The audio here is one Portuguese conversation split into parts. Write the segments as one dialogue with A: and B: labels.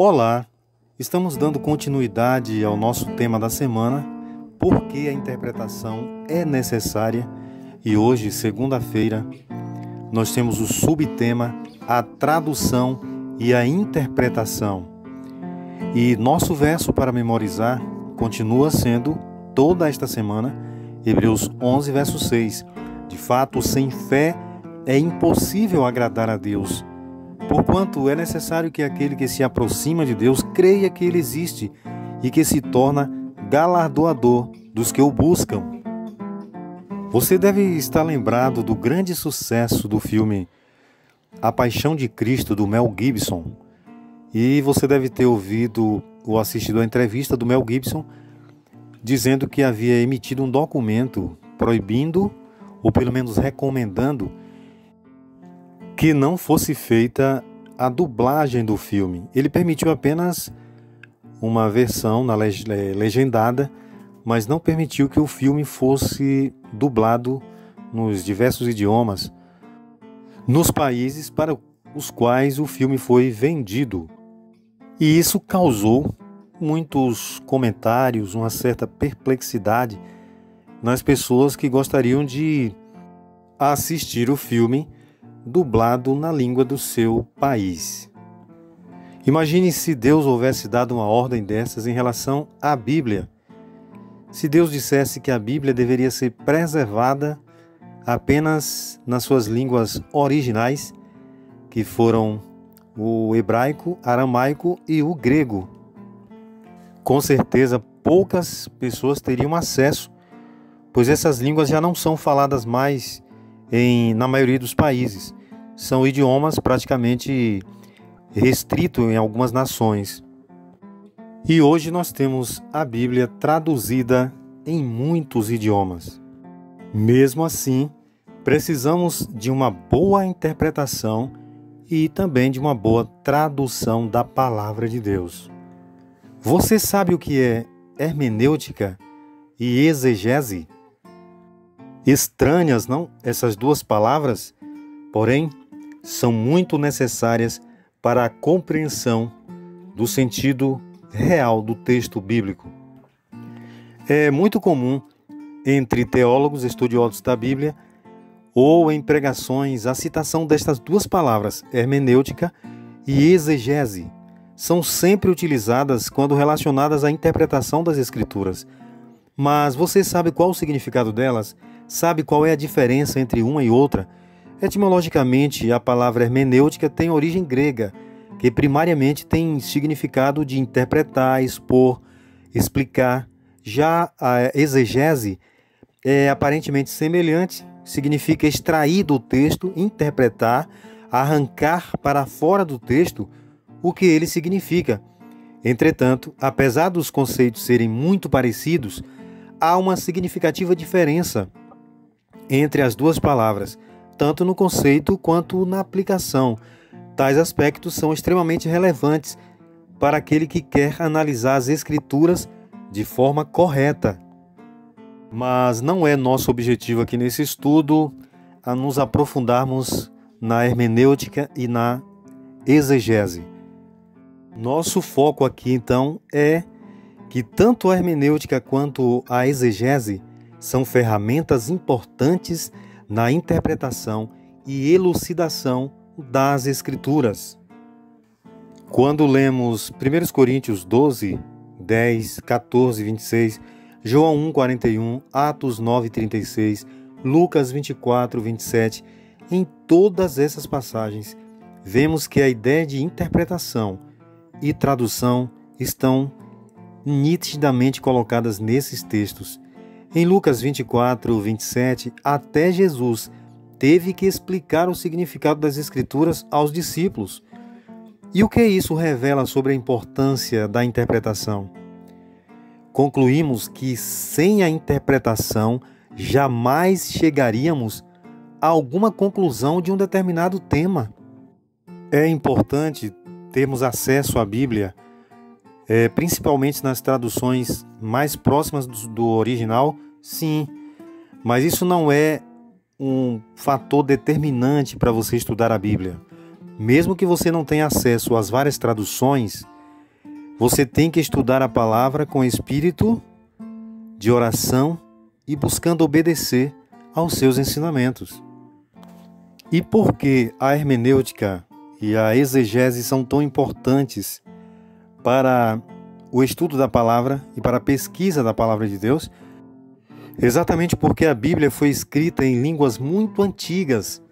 A: Olá, estamos dando continuidade ao nosso tema da semana, por que a interpretação é necessária, e hoje, segunda-feira, nós temos o subtema a tradução e a interpretação. E nosso verso para memorizar continua sendo, toda esta semana, Hebreus 11, verso 6. De fato, sem fé é impossível agradar a Deus, porquanto é necessário que aquele que se aproxima de Deus creia que Ele existe e que se torna galardoador dos que o buscam. Você deve estar lembrado do grande sucesso do filme A Paixão de Cristo, do Mel Gibson, e você deve ter ouvido ou assistido a entrevista do Mel Gibson dizendo que havia emitido um documento proibindo, ou pelo menos recomendando, que não fosse feita a dublagem do filme. Ele permitiu apenas uma versão legendada, mas não permitiu que o filme fosse dublado nos diversos idiomas, nos países para os quais o filme foi vendido. E isso causou muitos comentários, uma certa perplexidade nas pessoas que gostariam de assistir o filme dublado na língua do seu país. Imagine se Deus houvesse dado uma ordem dessas em relação à Bíblia. Se Deus dissesse que a Bíblia deveria ser preservada apenas nas suas línguas originais, que foram o hebraico, aramaico e o grego. Com certeza, poucas pessoas teriam acesso, pois essas línguas já não são faladas mais na maioria dos países. São idiomas praticamente restritos em algumas nações. E hoje nós temos a Bíblia traduzida em muitos idiomas. Mesmo assim, precisamos de uma boa interpretação e também de uma boa tradução da palavra de Deus. Você sabe o que é hermenêutica e exegese? Estranhas, não? Essas duas palavras, porém, são muito necessárias para a compreensão do sentido real do texto bíblico. É muito comum entre teólogos estudiosos da Bíblia ou em pregações a citação destas duas palavras, hermenêutica e exegese. São sempre utilizadas quando relacionadas à interpretação das Escrituras. Mas você sabe qual o significado delas? Sabe qual é a diferença entre uma e outra? Etimologicamente, a palavra hermenêutica tem origem grega, que primariamente tem significado de interpretar, expor, explicar. Já a exegese é aparentemente semelhante, significa extrair do texto, interpretar, arrancar para fora do texto o que ele significa. Entretanto, apesar dos conceitos serem muito parecidos, há uma significativa diferença entre as duas palavras, tanto no conceito quanto na aplicação. Tais aspectos são extremamente relevantes para aquele que quer analisar as Escrituras de forma correta. Mas não é nosso objetivo aqui nesse estudo a nos aprofundarmos na hermenêutica e na exegese. Nosso foco aqui, então, é que tanto a hermenêutica quanto a exegese são ferramentas importantes na interpretação e elucidação das Escrituras. Quando lemos 1 Coríntios 12, 10, 14, 26, João 1, 41, Atos 9, 36, Lucas 24, 27, em todas essas passagens, vemos que a ideia de interpretação e tradução estão nitidamente colocadas nesses textos. Em Lucas 24, 27, até Jesus teve que explicar o significado das Escrituras aos discípulos. E o que isso revela sobre a importância da interpretação? Concluímos que sem a interpretação jamais chegaríamos a alguma conclusão de um determinado tema. É importante termos acesso à Bíblia, principalmente nas traduções mais próximas do original, sim, mas isso não é um fator determinante para você estudar a Bíblia. Mesmo que você não tenha acesso às várias traduções, Você tem que estudar a palavra com espírito de oração e buscando obedecer aos seus ensinamentos. E por que a hermenêutica e a exegese são tão importantes para o estudo da palavra e para a pesquisa da palavra de Deus? Exatamente porque a Bíblia foi escrita em línguas muito antigas.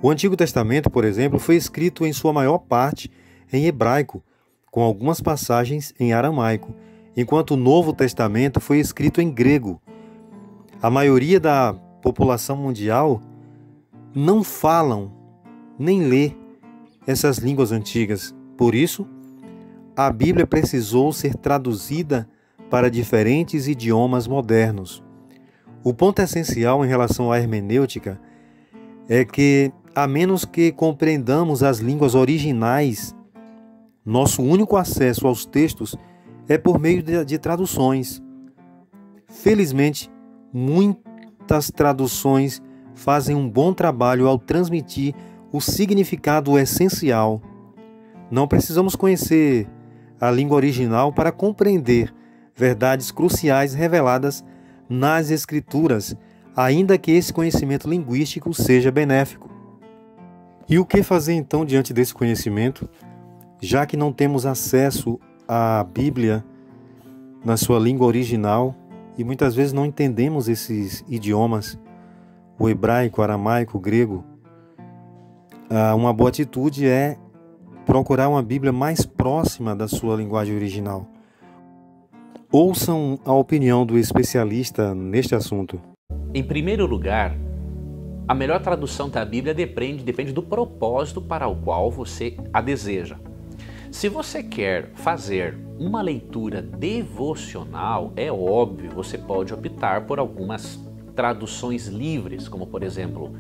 A: O Antigo Testamento, por exemplo, foi escrito em sua maior parte em hebraico, com algumas passagens em aramaico, enquanto o Novo Testamento foi escrito em grego. A maioria da população mundial não falam nem lê essas línguas antigas. Por isso, a Bíblia precisou ser traduzida para diferentes idiomas modernos. O ponto essencial em relação à hermenêutica é que, a menos que compreendamos as línguas originais, nosso único acesso aos textos é por meio de traduções. Felizmente, muitas traduções fazem um bom trabalho ao transmitir o significado essencial. Não precisamos conhecer a língua original para compreender verdades cruciais reveladas nas Escrituras, ainda que esse conhecimento linguístico seja benéfico. E o que fazer então diante desse conhecimento, já que não temos acesso à Bíblia na sua língua original e muitas vezes não entendemos esses idiomas, o hebraico, o aramaico, o grego? Uma boa atitude é procurar uma Bíblia mais próxima da sua linguagem original. Ouçam a opinião do especialista neste assunto.
B: Em primeiro lugar, a melhor tradução da Bíblia depende do propósito para o qual você a deseja. Se você quer fazer uma leitura devocional, é óbvio, você pode optar por algumas traduções livres, como por exemplo,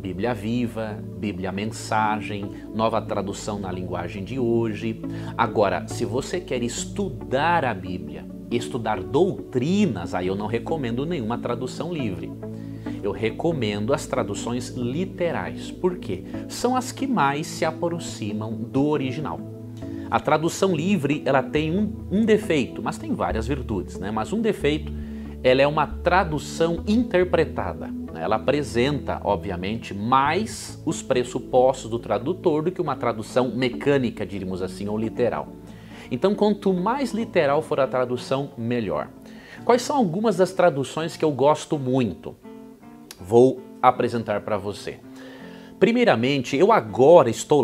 B: Bíblia Viva, Bíblia Mensagem, Nova Tradução na Linguagem de Hoje. Agora, se você quer estudar a Bíblia, estudar doutrinas, aí eu não recomendo nenhuma tradução livre. Eu recomendo as traduções literais. Por quê? São as que mais se aproximam do original. A tradução livre, ela tem um defeito, mas tem várias virtudes, né? Mas um defeito, ela é uma tradução interpretada. Ela apresenta, obviamente, mais os pressupostos do tradutor do que uma tradução mecânica, diríamos assim, ou literal. Então, quanto mais literal for a tradução, melhor. Quais são algumas das traduções que eu gosto muito? Vou apresentar para você. Primeiramente, eu agora estou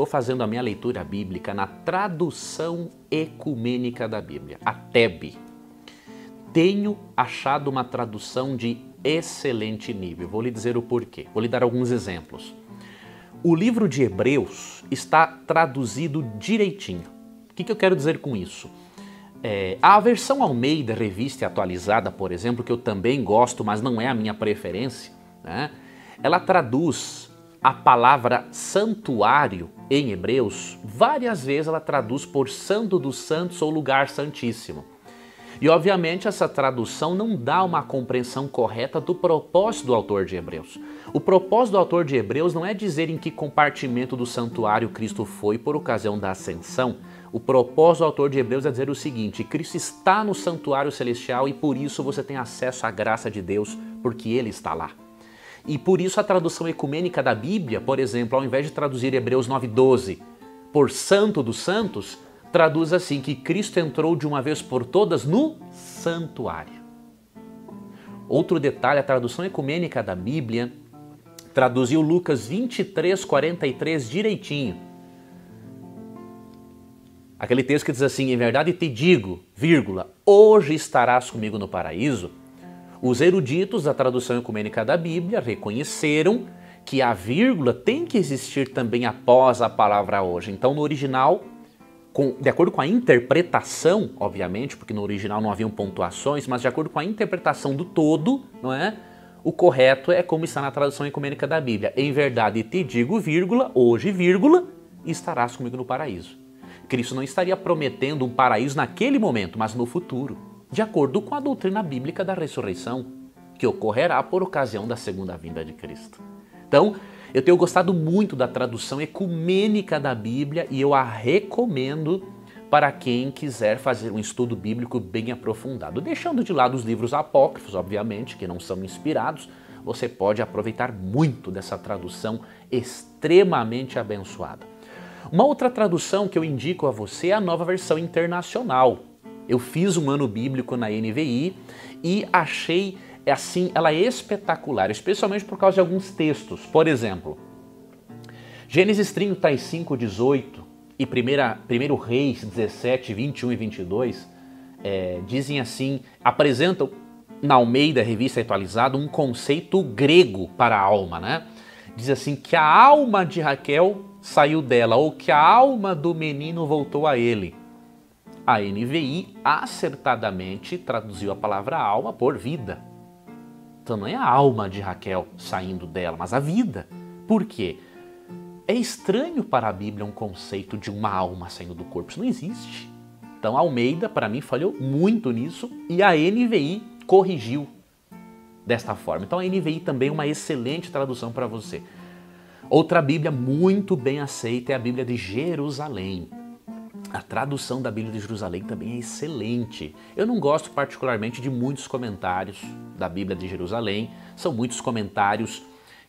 B: fazendo a minha leitura bíblica na tradução ecumênica da Bíblia, a TEB. Tenho achado uma tradução de excelente nível. Vou lhe dizer o porquê. Vou lhe dar alguns exemplos. O livro de Hebreus está traduzido direitinho. O que eu quero dizer com isso? A versão Almeida, revista e atualizada, por exemplo, que eu também gosto, mas não é a minha preferência, né? Ela traduz a palavra santuário em Hebreus, várias vezes ela traduz por Santo dos Santos ou Lugar Santíssimo. E obviamente essa tradução não dá uma compreensão correta do propósito do autor de Hebreus. O propósito do autor de Hebreus não é dizer em que compartimento do santuário Cristo foi por ocasião da ascensão. O propósito do autor de Hebreus é dizer o seguinte: Cristo está no santuário celestial e por isso você tem acesso à graça de Deus, porque Ele está lá. E por isso a tradução ecumênica da Bíblia, por exemplo, ao invés de traduzir Hebreus 9:12 por Santo dos Santos, traduz assim, que Cristo entrou de uma vez por todas no santuário. Outro detalhe, a tradução ecumênica da Bíblia traduziu Lucas 23:43 direitinho. Aquele texto que diz assim: em verdade te digo, vírgula, hoje estarás comigo no paraíso. Os eruditos da tradução ecumênica da Bíblia reconheceram que a vírgula tem que existir também após a palavra hoje. Então, no original, de acordo com a interpretação, obviamente, porque no original não haviam pontuações, mas de acordo com a interpretação do todo, não é? O correto é como está na tradução ecumênica da Bíblia. Em verdade te digo, vírgula, hoje, vírgula, estarás comigo no paraíso. Cristo não estaria prometendo um paraíso naquele momento, mas no futuro, de acordo com a doutrina bíblica da ressurreição, que ocorrerá por ocasião da segunda vinda de Cristo. Então, eu tenho gostado muito da tradução ecumênica da Bíblia e eu a recomendo para quem quiser fazer um estudo bíblico bem aprofundado. Deixando de lado os livros apócrifos, obviamente, que não são inspirados, você pode aproveitar muito dessa tradução extremamente abençoada. Uma outra tradução que eu indico a você é a Nova Versão Internacional. Eu fiz um ano bíblico na NVI e achei assim ela espetacular, especialmente por causa de alguns textos. Por exemplo, Gênesis 35, 18 e 1 Reis 17, 21 e 22 dizem assim, apresentam na Almeida, Revista Atualizada, um conceito grego para a alma, né? Diz assim que a alma de Raquel saiu dela, ou que a alma do menino voltou a ele. A NVI acertadamente traduziu a palavra alma por vida. Então não é a alma de Raquel saindo dela, mas a vida. Por quê? É estranho para a Bíblia um conceito de uma alma saindo do corpo. Isso não existe. Então a Almeida, para mim, falhou muito nisso e a NVI corrigiu desta forma. Então a NVI também é uma excelente tradução para você. Outra Bíblia muito bem aceita é a Bíblia de Jerusalém. A tradução da Bíblia de Jerusalém também é excelente. Eu não gosto particularmente de muitos comentários da Bíblia de Jerusalém. São muitos comentários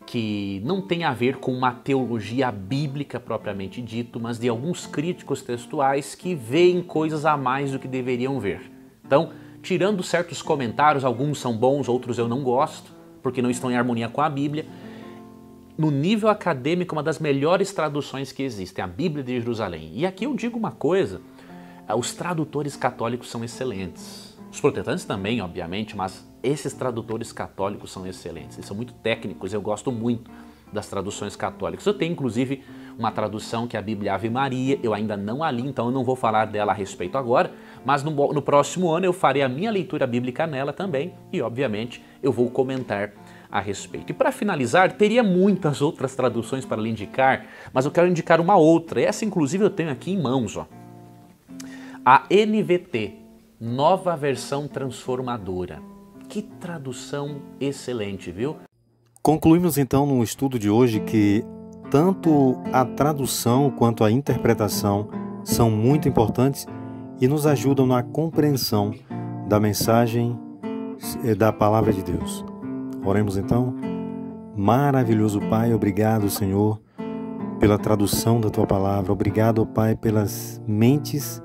B: que não têm a ver com uma teologia bíblica propriamente dito, mas de alguns críticos textuais que veem coisas a mais do que deveriam ver. Então, tirando certos comentários, alguns são bons, outros eu não gosto, porque não estão em harmonia com a Bíblia. No nível acadêmico, uma das melhores traduções que existem, a Bíblia de Jerusalém. E aqui eu digo uma coisa, os tradutores católicos são excelentes. Os protestantes também, obviamente, mas esses tradutores católicos são excelentes. Eles são muito técnicos, eu gosto muito das traduções católicas. Eu tenho, inclusive, uma tradução que é a Bíblia Ave Maria, eu ainda não a li, então eu não vou falar dela a respeito agora, mas no próximo ano eu farei a minha leitura bíblica nela também e, obviamente, eu vou comentar a respeito. E para finalizar, teria muitas outras traduções para lhe indicar, mas eu quero indicar uma outra. Essa, inclusive, eu tenho aqui em mãos. A NVT, Nova Versão Transformadora. Que tradução excelente, viu?
A: Concluímos então no estudo de hoje que tanto a tradução quanto a interpretação são muito importantes e nos ajudam na compreensão da mensagem da Palavra de Deus. Oremos então. Maravilhoso Pai, obrigado, Senhor, pela tradução da Tua Palavra. Obrigado, Pai, pelas mentes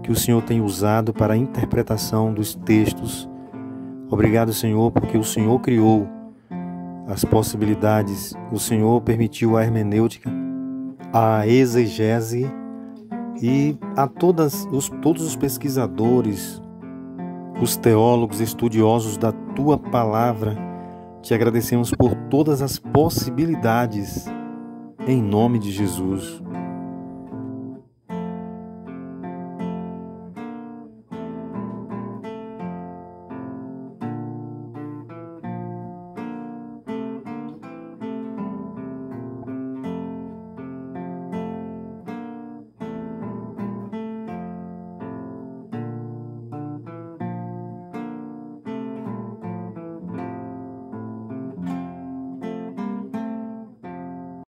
A: que o Senhor tem usado para a interpretação dos textos. Obrigado, Senhor, porque o Senhor criou as possibilidades, o Senhor permitiu a hermenêutica, a exegese e a todos os pesquisadores, os teólogos estudiosos da Tua Palavra. Te agradecemos por todas as possibilidades, em nome de Jesus.